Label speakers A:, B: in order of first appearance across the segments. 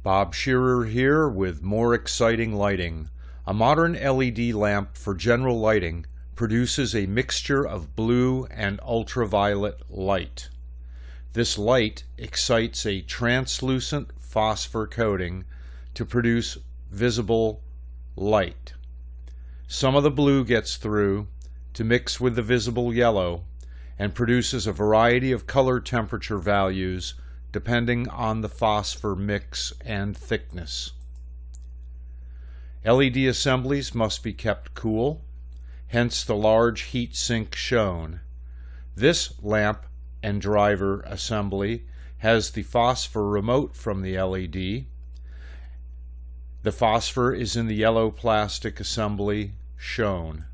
A: Bob Shearer here with more exciting lighting. A modern LED lamp for general lighting produces a mixture of blue and ultraviolet light. This light excites a translucent phosphor coating to produce visible light. Some of the blue gets through to mix with the visible yellow and produces a variety of color temperature values depending on the phosphor mix and thickness. LED assemblies must be kept cool, hence the large heat sink shown. This lamp and driver assembly has the phosphor remote from the LED. The phosphor is in the yellow plastic assembly shown.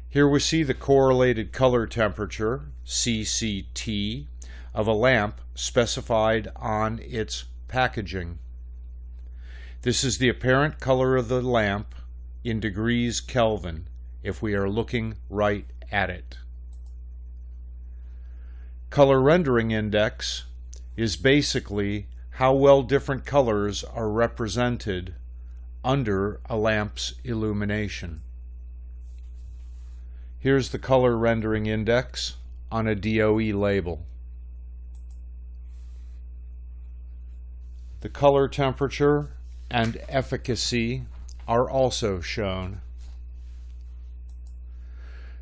A: Here we see the correlated color temperature, CCT, of a lamp specified on its packaging. This is the apparent color of the lamp in degrees Kelvin if we are looking right at it. Color rendering index is basically how well different colors are represented under a lamp's illumination. Here's the color rendering index on a DOE label. The color temperature and efficacy are also shown.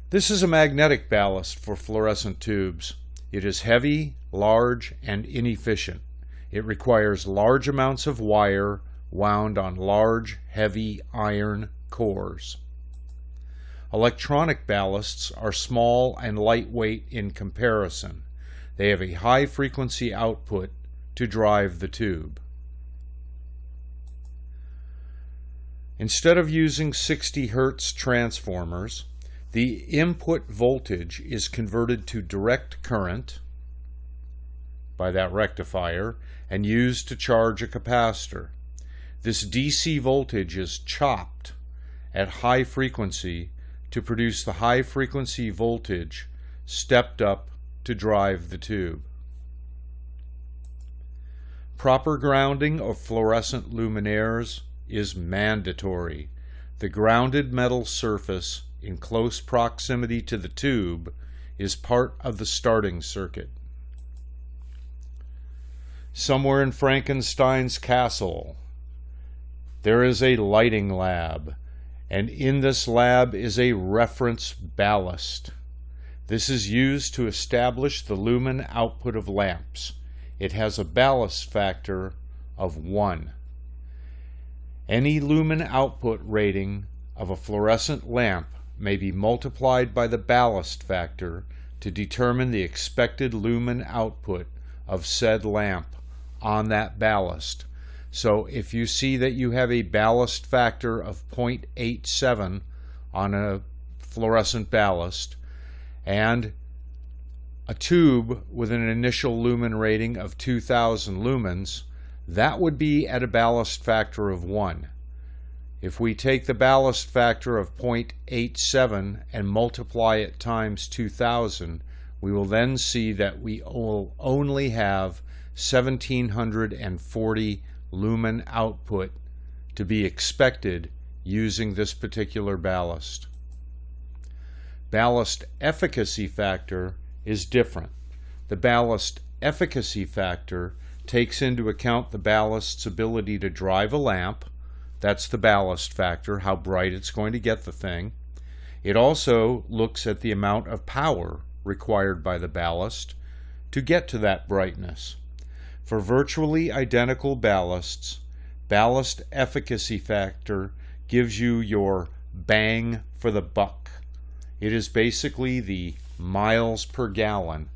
A: This is a magnetic ballast for fluorescent tubes. It is heavy, large, and inefficient. It requires large amounts of wire wound on large, heavy iron cores. Electronic ballasts are small and lightweight in comparison. They have a high frequency output to drive the tube. Instead of using 60 Hz transformers, the input voltage is converted to direct current by that rectifier and used to charge a capacitor. This DC voltage is chopped at high frequency to produce the high frequency voltage stepped up to drive the tube. Proper grounding of fluorescent luminaires is mandatory. The grounded metal surface in close proximity to the tube is part of the starting circuit. Somewhere in Frankenstein's castle, there is a lighting lab, and in this lab is a reference ballast. This is used to establish the lumen output of lamps. It has a ballast factor of 1. Any lumen output rating of a fluorescent lamp may be multiplied by the ballast factor to determine the expected lumen output of said lamp on that ballast. So if you see that you have a ballast factor of 0.87 on a fluorescent ballast and a tube with an initial lumen rating of 2000 lumens, that would be at a ballast factor of 1. If we take the ballast factor of 0.87 and multiply it times 2000, we will then see that we will only have 1740 lumen output to be expected using this particular ballast. Ballast efficacy factor is different. The ballast efficacy factor takes into account the ballast's ability to drive a lamp. That's the ballast factor, how bright it's going to get the thing. It also looks at the amount of power required by the ballast to get to that brightness. For virtually identical ballasts, ballast efficacy factor gives you your bang for the buck. It is basically the miles per gallon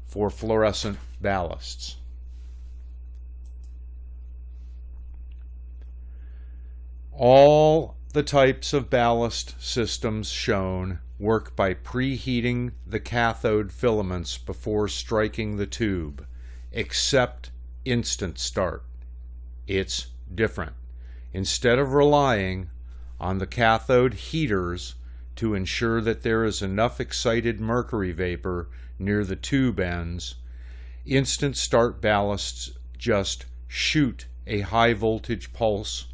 A: for fluorescent ballasts. All the types of ballast systems shown work by preheating the cathode filaments before striking the tube, except instant start. It's different. Instead of relying on the cathode heaters to ensure that there is enough excited mercury vapor near the tube ends, instant start ballasts just shoot a high voltage pulse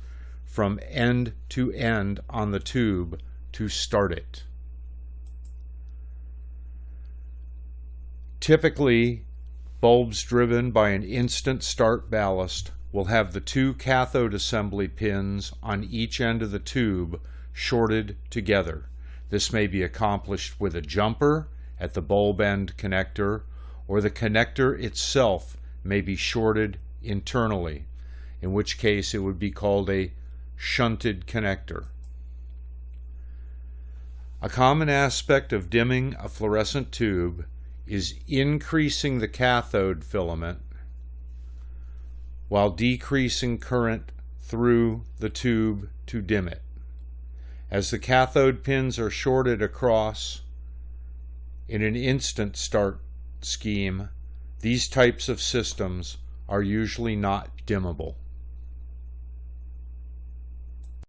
A: from end to end on the tube to start it. Typically, bulbs driven by an instant start ballast will have the two cathode assembly pins on each end of the tube shorted together. This may be accomplished with a jumper at the bulb end connector, or the connector itself may be shorted internally, in which case it would be called a shunted connector. A common aspect of dimming a fluorescent tube is increasing the cathode filament while decreasing current through the tube to dim it. As the cathode pins are shorted across in an instant start scheme, these types of systems are usually not dimmable.